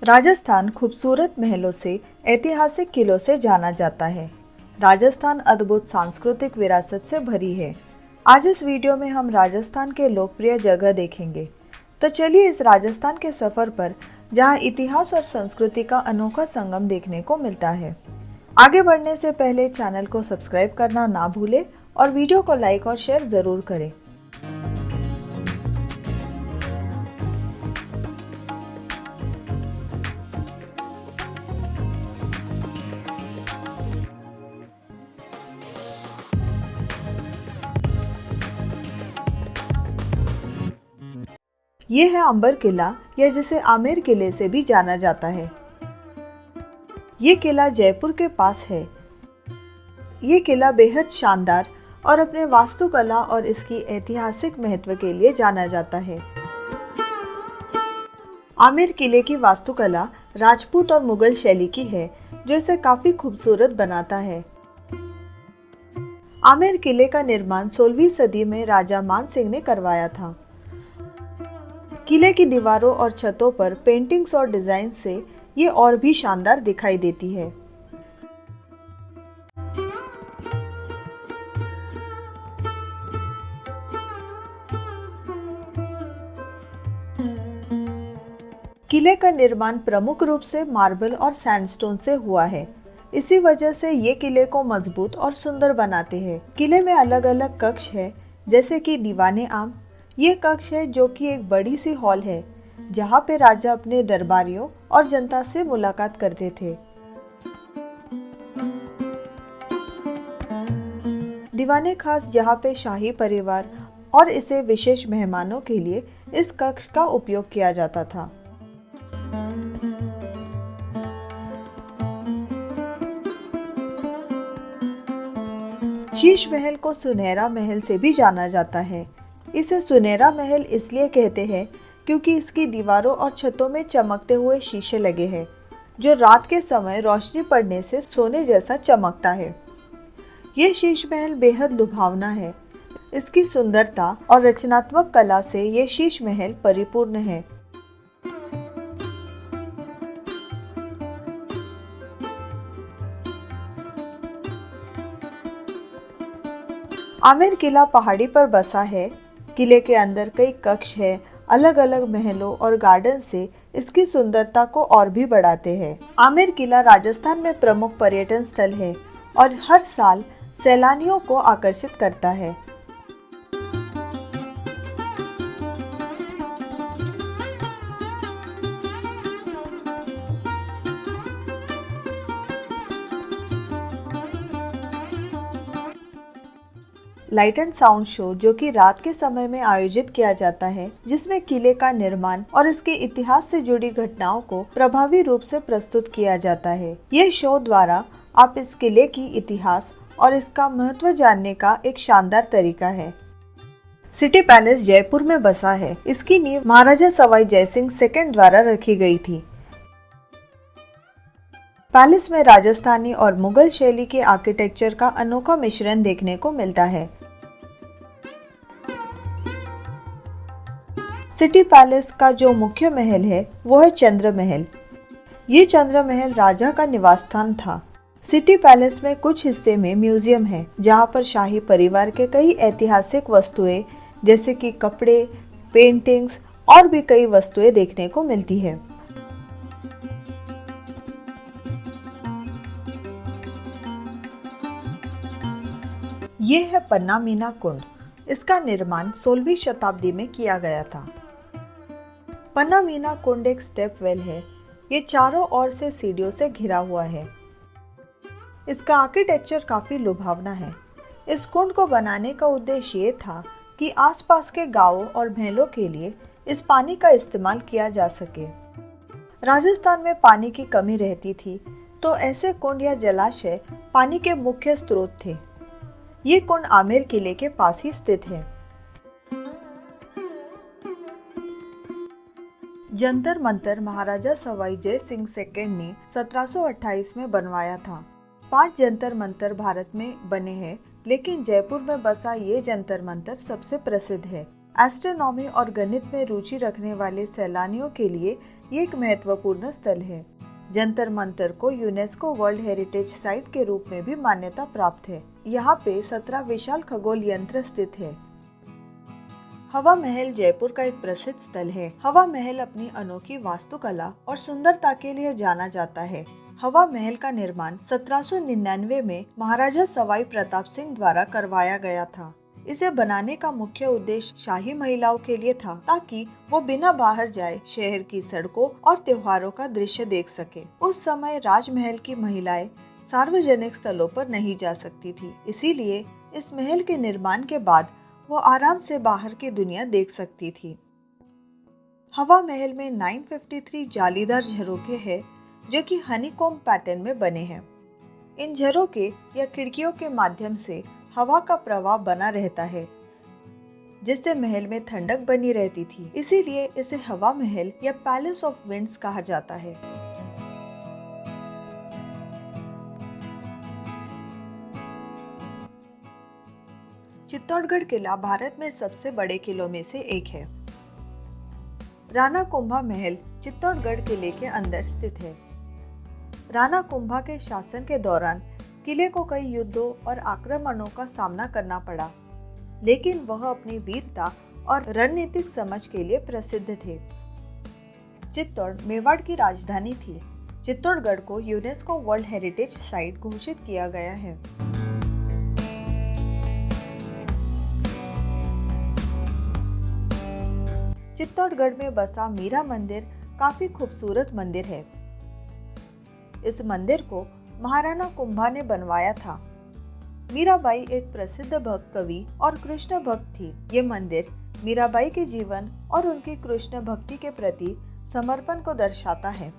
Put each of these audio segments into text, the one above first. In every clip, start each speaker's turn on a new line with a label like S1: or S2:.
S1: राजस्थान खूबसूरत महलों से, ऐतिहासिक किलों से जाना जाता है। राजस्थान अद्भुत सांस्कृतिक विरासत से भरी है। आज इस वीडियो में हम राजस्थान के लोकप्रिय जगह देखेंगे। तो चलिए इस राजस्थान के सफर पर, जहां इतिहास और संस्कृति का अनोखा संगम देखने को मिलता है। आगे बढ़ने से पहले चैनल को सब्सक्राइब करना ना भूलें और वीडियो को लाइक और शेयर जरूर करें। ये है अंबर किला, या जिसे आमेर किले से भी जाना जाता है। ये किला जयपुर के पास है। ये किला बेहद शानदार और अपने वास्तुकला और इसकी ऐतिहासिक महत्व के लिए जाना जाता है। आमेर किले की वास्तुकला राजपूत और मुगल शैली की है, जो इसे काफी खूबसूरत बनाता है। आमेर किले का निर्माण 16वीं सदी में राजा मान सिंह ने करवाया था। किले की दीवारों और छतों पर पेंटिंग्स और डिजाइन से ये और भी शानदार दिखाई देती है। किले का निर्माण प्रमुख रूप से मार्बल और सैंडस्टोन से हुआ है। इसी वजह से ये किले को मजबूत और सुंदर बनाते हैं। किले में अलग अलग कक्ष है, जैसे कि दीवाने आम। ये कक्ष है जो कि एक बड़ी सी हॉल है, जहाँ पे राजा अपने दरबारियों और जनता से मुलाकात करते थे। दीवाने खास, जहाँ पे शाही परिवार और इसे विशेष मेहमानों के लिए इस कक्ष का उपयोग किया जाता था। शीश महल को सुनहरा महल से भी जाना जाता है। इसे सुनहरा महल इसलिए कहते हैं क्योंकि इसकी दीवारों और छतों में चमकते हुए शीशे लगे हैं, जो रात के समय रोशनी पड़ने से सोने जैसा चमकता है। ये शीश महल बेहद लुभावना है। इसकी सुंदरता और रचनात्मक कला से ये शीश महल परिपूर्ण है। आमेर किला पहाड़ी पर बसा है। किले के अंदर कई कक्ष है। अलग अलग महलों और गार्डन से इसकी सुंदरता को और भी बढ़ाते हैं। आमेर किला राजस्थान में प्रमुख पर्यटन स्थल है और हर साल सैलानियों को आकर्षित करता है। लाइट एंड साउंड शो, जो कि रात के समय में आयोजित किया जाता है, जिसमें किले का निर्माण और इसके इतिहास से जुड़ी घटनाओं को प्रभावी रूप से प्रस्तुत किया जाता है। ये शो द्वारा आप इस किले की इतिहास और इसका महत्व जानने का एक शानदार तरीका है। सिटी पैलेस जयपुर में बसा है। इसकी नींव महाराजा सवाई जयसिंह सेकंड द्वारा रखी गई थी। पैलेस में राजस्थानी और मुगल शैली के आर्किटेक्चर का अनोखा मिश्रण देखने को मिलता है। सिटी पैलेस का जो मुख्य महल है वो है चंद्र महल। ये चंद्र महल राजा का निवास स्थान था। सिटी पैलेस में कुछ हिस्से में म्यूजियम है, जहाँ पर शाही परिवार के कई ऐतिहासिक वस्तुएं, जैसे कि कपड़े, पेंटिंग्स और भी कई वस्तुएं देखने को मिलती है। ये है पन्ना मीना कुंड। इसका निर्माण 16वीं शताब्दी में किया गया था। पन्ना मीना कुंड एक स्टेप वेल है। ये चारों ओर से सीढ़ियों से घिरा हुआ है। इसका आर्किटेक्चर काफी लुभावना है। इस कुंड को बनाने का उद्देश्य ये था कि आसपास के गांवों और महलों के लिए इस पानी का इस्तेमाल किया जा सके। राजस्थान में पानी की कमी रहती थी, तो ऐसे कुंड या जलाशय पानी के मुख्य स्रोत थे। ये कुंड आमेर किले के पास ही स्थित है। जंतर मंतर महाराजा सवाई जय सिंह सेकंड ने 1728 में बनवाया था। 5 जंतर मंतर भारत में बने हैं, लेकिन जयपुर में बसा ये जंतर मंतर सबसे प्रसिद्ध है। एस्ट्रोनॉमी और गणित में रुचि रखने वाले सैलानियों के लिए ये एक महत्वपूर्ण स्थल है। जंतर मंतर को यूनेस्को वर्ल्ड हेरिटेज साइट के रूप में भी मान्यता प्राप्त है। यहाँ पे 17 विशाल खगोल यंत्र स्थित है। हवा महल जयपुर का एक प्रसिद्ध स्थल है। हवा महल अपनी अनोखी वास्तुकला और सुंदरता के लिए जाना जाता है। हवा महल का निर्माण 1799 में महाराजा सवाई प्रताप सिंह द्वारा करवाया गया था। इसे बनाने का मुख्य उद्देश्य शाही महिलाओं के लिए था, ताकि वो बिना बाहर जाए शहर की सड़कों और त्योहारों का दृश्य देख सके। उस समय राजमहल की महिलाएं सार्वजनिक स्थलों पर नहीं जा सकती थी, इसीलिए इस महल के निर्माण के बाद वो आराम से बाहर की दुनिया देख सकती थी। हवा महल में 953 जालीदार झरोखे हैं, जो कि हनीकॉम्ब पैटर्न में बने हैं। इन झरोखे या खिड़कियों के माध्यम से हवा का प्रवाह बना रहता है, जिससे महल में ठंडक बनी रहती थी। इसीलिए इसे हवा महल या पैलेस ऑफ विंड्स कहा जाता है। चित्तौड़गढ़ किला भारत में सबसे बड़े किलों में से एक है। राणा कुंभा महल चित्तौड़गढ़ किले के अंदर स्थित है। राणा कुंभा के शासन के दौरान किले को कई युद्धों और आक्रमणों का सामना करना पड़ा, लेकिन वह अपनी वीरता और रणनीतिक समझ के लिए प्रसिद्ध थे। चित्तौड़ मेवाड़ की राजधानी थी। चित्तौड़गढ़ को यूनेस्को वर्ल्ड हेरिटेज साइट घोषित किया गया है। चित्तौड़गढ़ में बसा मीरा मंदिर काफी खूबसूरत मंदिर है। इस मंदिर को महाराणा कुंभा ने बनवाया था। मीराबाई एक प्रसिद्ध भक्त कवि और कृष्ण भक्त थी। ये मंदिर मीराबाई के जीवन और उनकी कृष्ण भक्ति के प्रति समर्पण को दर्शाता है।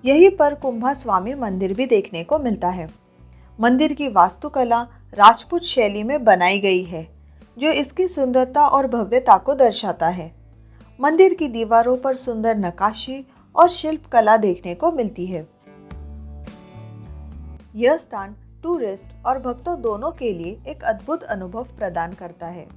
S1: यहीं पर कुंभा स्वामी मंदिर भी देखने को मिलता है। मंदिर की वास्तुकला राजपूत शैली में बनाई गई है, जो इसकी सुंदरता और भव्यता को दर्शाता है। मंदिर की दीवारों पर सुंदर नक्काशी और शिल्प कला देखने को मिलती है। यह स्थान टूरिस्ट और भक्तों दोनों के लिए एक अद्भुत अनुभव प्रदान करता है।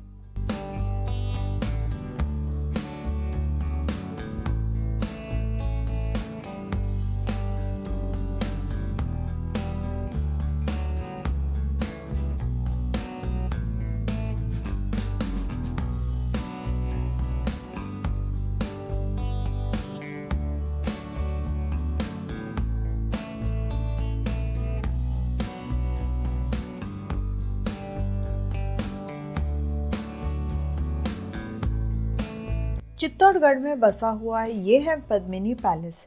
S1: चित्तौड़गढ़ में बसा हुआ है ये है पद्मिनी पैलेस।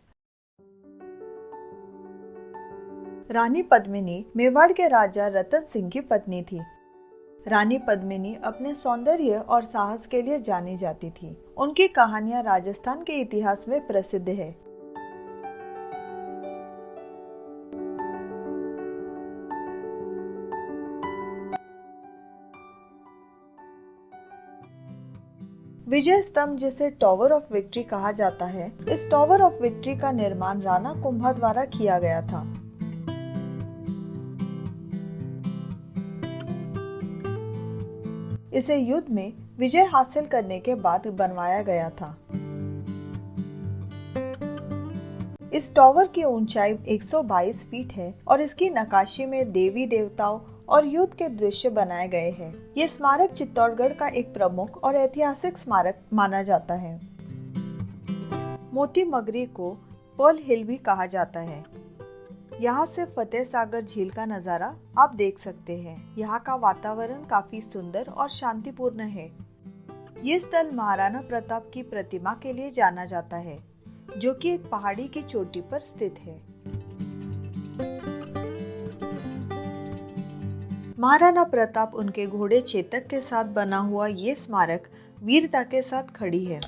S1: रानी पद्मिनी मेवाड़ के राजा रतन सिंह की पत्नी थी। रानी पद्मिनी अपने सौंदर्य और साहस के लिए जानी जाती थी। उनकी कहानियां राजस्थान के इतिहास में प्रसिद्ध है। विजय स्तंभ, जिसे टॉवर ऑफ विक्ट्री कहा जाता है, इस टॉवर ऑफ विक्ट्री का निर्माण राणा कुंभा द्वारा किया गया था। इसे युद्ध में विजय हासिल करने के बाद बनवाया गया था। इस टॉवर की ऊंचाई 122 फीट है और इसकी नक्काशी में देवी देवताओं और युद्ध के दृश्य बनाए गए हैं। ये स्मारक चित्तौड़गढ़ का एक प्रमुख और ऐतिहासिक स्मारक माना जाता है। मोती मगरी को पर्ल हिल भी कहा जाता है। यहाँ से फतेह सागर झील का नज़ारा आप देख सकते हैं। यहाँ का वातावरण काफी सुंदर और शांतिपूर्ण है। ये स्थल महाराणा प्रताप की प्रतिमा के लिए जाना जाता है, जो कि एक पहाड़ी की चोटी पर स्थित है। महाराणा प्रताप उनके घोड़े चेतक के साथ बना हुआ ये स्मारक वीरता के साथ खड़ी है।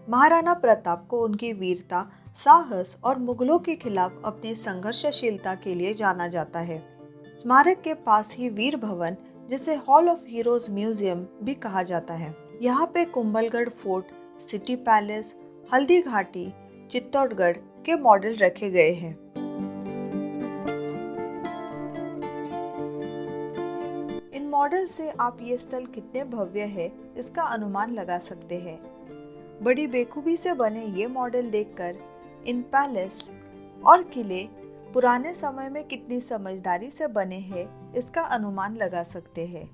S1: महाराणा प्रताप को उनकी वीरता, साहस और मुगलों के खिलाफ अपनी संघर्षशीलता के लिए जाना जाता है। स्मारक के पास ही वीर भवन, जिसे हॉल ऑफ हीरोज म्यूजियम भी कहा जाता है। यहाँ पे Kumbhalgarh fort, city palace, Haldi Ghati, Chittorgarh के मॉडल रखे गए हैं। मॉडल से आप ये स्थल कितने भव्य है इसका अनुमान लगा सकते हैं। बड़ी बेखूबी से बने ये मॉडल देखकर इन पैलेस और किले पुराने समय में कितनी समझदारी से बने हैं इसका अनुमान लगा सकते हैं।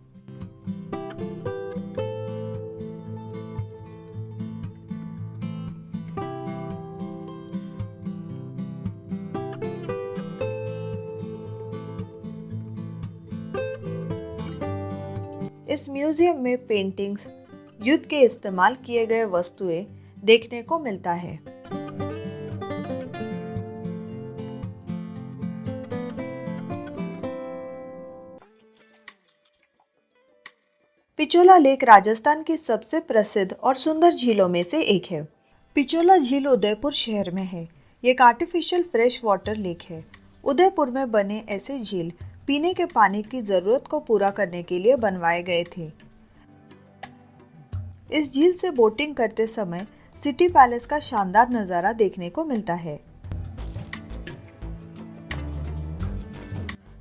S1: इस म्यूजियम में पेंटिंग्स, युद्ध के इस्तेमाल किए गए वस्तुएं देखने को मिलता है। पिचोला लेक राजस्थान की सबसे प्रसिद्ध और सुंदर झीलों में से एक है। पिचोला झील उदयपुर शहर में है। ये एक आर्टिफिशियल फ्रेश वाटर लेक है। उदयपुर में बने ऐसे झील पीने के पानी की जरूरत को पूरा करने के लिए बनवाए गए थे। इस झील से बोटिंग करते समय सिटी पैलेस का शानदार नजारा देखने को मिलता है।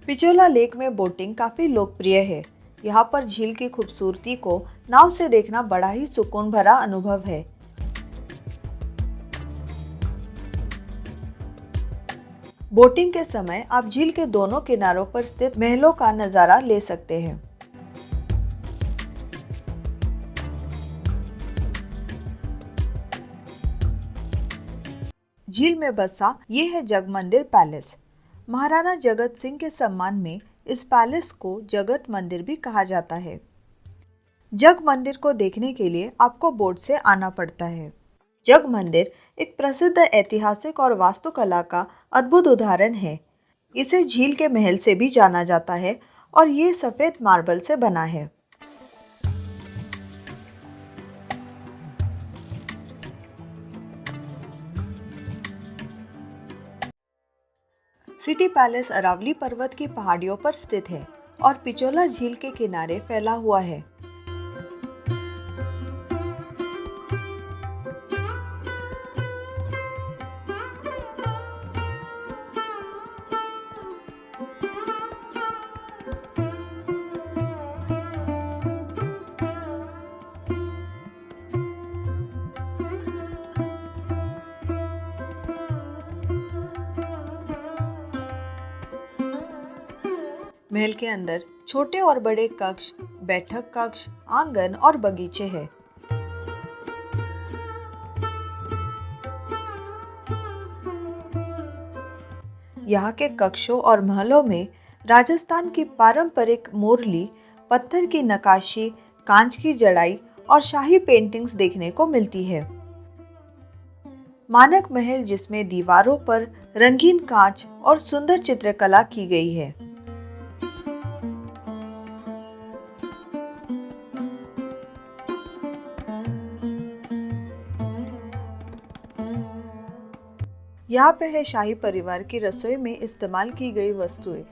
S1: पिचोला लेक में बोटिंग काफी लोकप्रिय है। यहाँ पर झील की खूबसूरती को नाव से देखना बड़ा ही सुकून भरा अनुभव है। बोटिंग के समय आप झील के दोनों किनारों पर स्थित महलों का नजारा ले सकते हैं। झील में बसा ये है जगमंदिर पैलेस। महाराणा जगत सिंह के सम्मान में इस पैलेस को जगत मंदिर भी कहा जाता है। जग मंदिर को देखने के लिए आपको बोट से आना पड़ता है। जग मंदिर एक प्रसिद्ध ऐतिहासिक और वास्तुकला का अद्भुत उदाहरण है। इसे झील के महल से भी जाना जाता है और ये सफेद मार्बल से बना है। सिटी पैलेस अरावली पर्वत की पहाड़ियों पर स्थित है और पिचोला झील के किनारे फैला हुआ है। महल के अंदर छोटे और बड़े कक्ष, बैठक कक्ष, आंगन और बगीचे हैं। यहाँ के कक्षों और महलों में राजस्थान की पारंपरिक मुरली, पत्थर की नक्काशी, कांच की जड़ाई और शाही पेंटिंग्स देखने को मिलती है। मानक महल जिसमें दीवारों पर रंगीन कांच और सुंदर चित्रकला की गई है। यहाँ पे है शाही परिवार की रसोई में इस्तेमाल की गई वस्तुएं।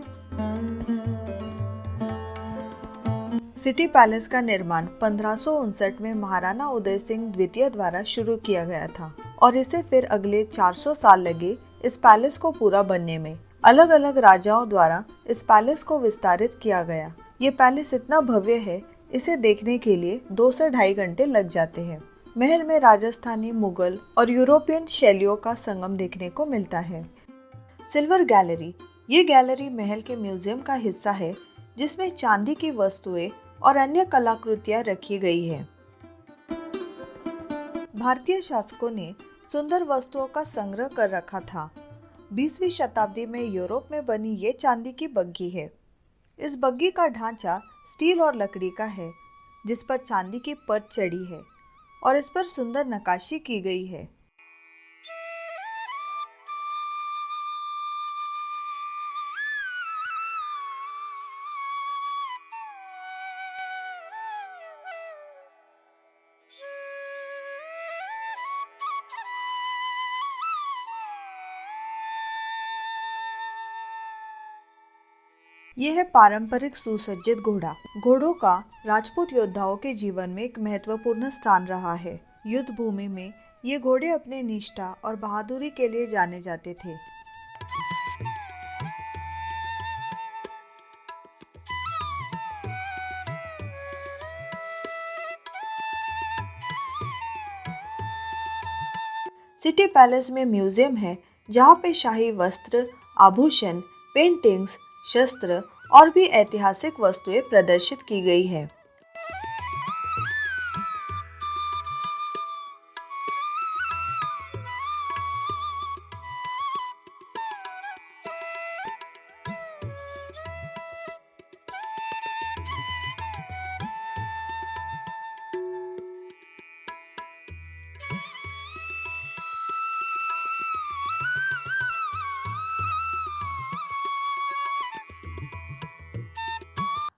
S1: सिटी पैलेस का निर्माण 1559 में महाराणा उदय सिंह द्वितीय द्वारा शुरू किया गया था और इसे फिर अगले 400 साल लगे इस पैलेस को पूरा बनने में। अलग अलग राजाओं द्वारा इस पैलेस को विस्तारित किया गया। ये पैलेस इतना भव्य है, इसे देखने के लिए 2 से 2.5 घंटे लग जाते हैं। महल में राजस्थानी, मुगल और यूरोपियन शैलियों का संगम देखने को मिलता है। सिल्वर गैलरी, ये गैलरी महल के म्यूजियम का हिस्सा है जिसमें चांदी की वस्तुएं और अन्य कलाकृतियां रखी गई है। भारतीय शासकों ने सुंदर वस्तुओं का संग्रह कर रखा था। 20वीं शताब्दी में यूरोप में बनी ये चांदी की बग्घी है। इस बग्घी का ढांचा स्टील और लकड़ी का है जिस पर चांदी की परत चढ़ी है और इस पर सुंदर नक्काशी की गई है। यह है पारंपरिक सुसज्जित घोड़ा। घोड़ों का राजपूत योद्धाओं के जीवन में एक महत्वपूर्ण स्थान रहा है। युद्ध भूमि में ये घोड़े अपने निष्ठा और बहादुरी के लिए जाने जाते थे। सिटी पैलेस में म्यूजियम है जहाँ पे शाही वस्त्र, आभूषण, पेंटिंग्स, शस्त्र और भी ऐतिहासिक वस्तुएं प्रदर्शित की गई है।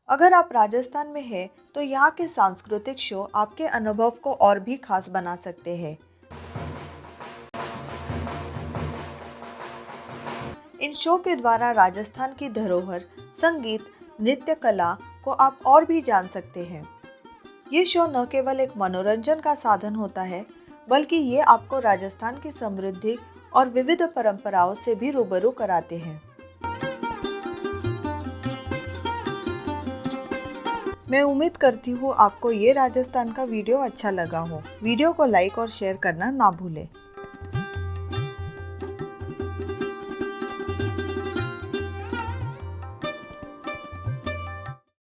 S1: अगर आप राजस्थान में हैं तो यहाँ के सांस्कृतिक शो आपके अनुभव को और भी खास बना सकते हैं। इन शो के द्वारा राजस्थान की धरोहर, संगीत, नृत्य कला को आप और भी जान सकते हैं। ये शो न केवल एक मनोरंजन का साधन होता है, बल्कि ये आपको राजस्थान की समृद्धि और विविध परंपराओं से भी रूबरू कराते हैं। मैं उम्मीद करती हूँ आपको ये राजस्थान का वीडियो अच्छा लगा हो। वीडियो को लाइक और शेयर करना ना भूलें।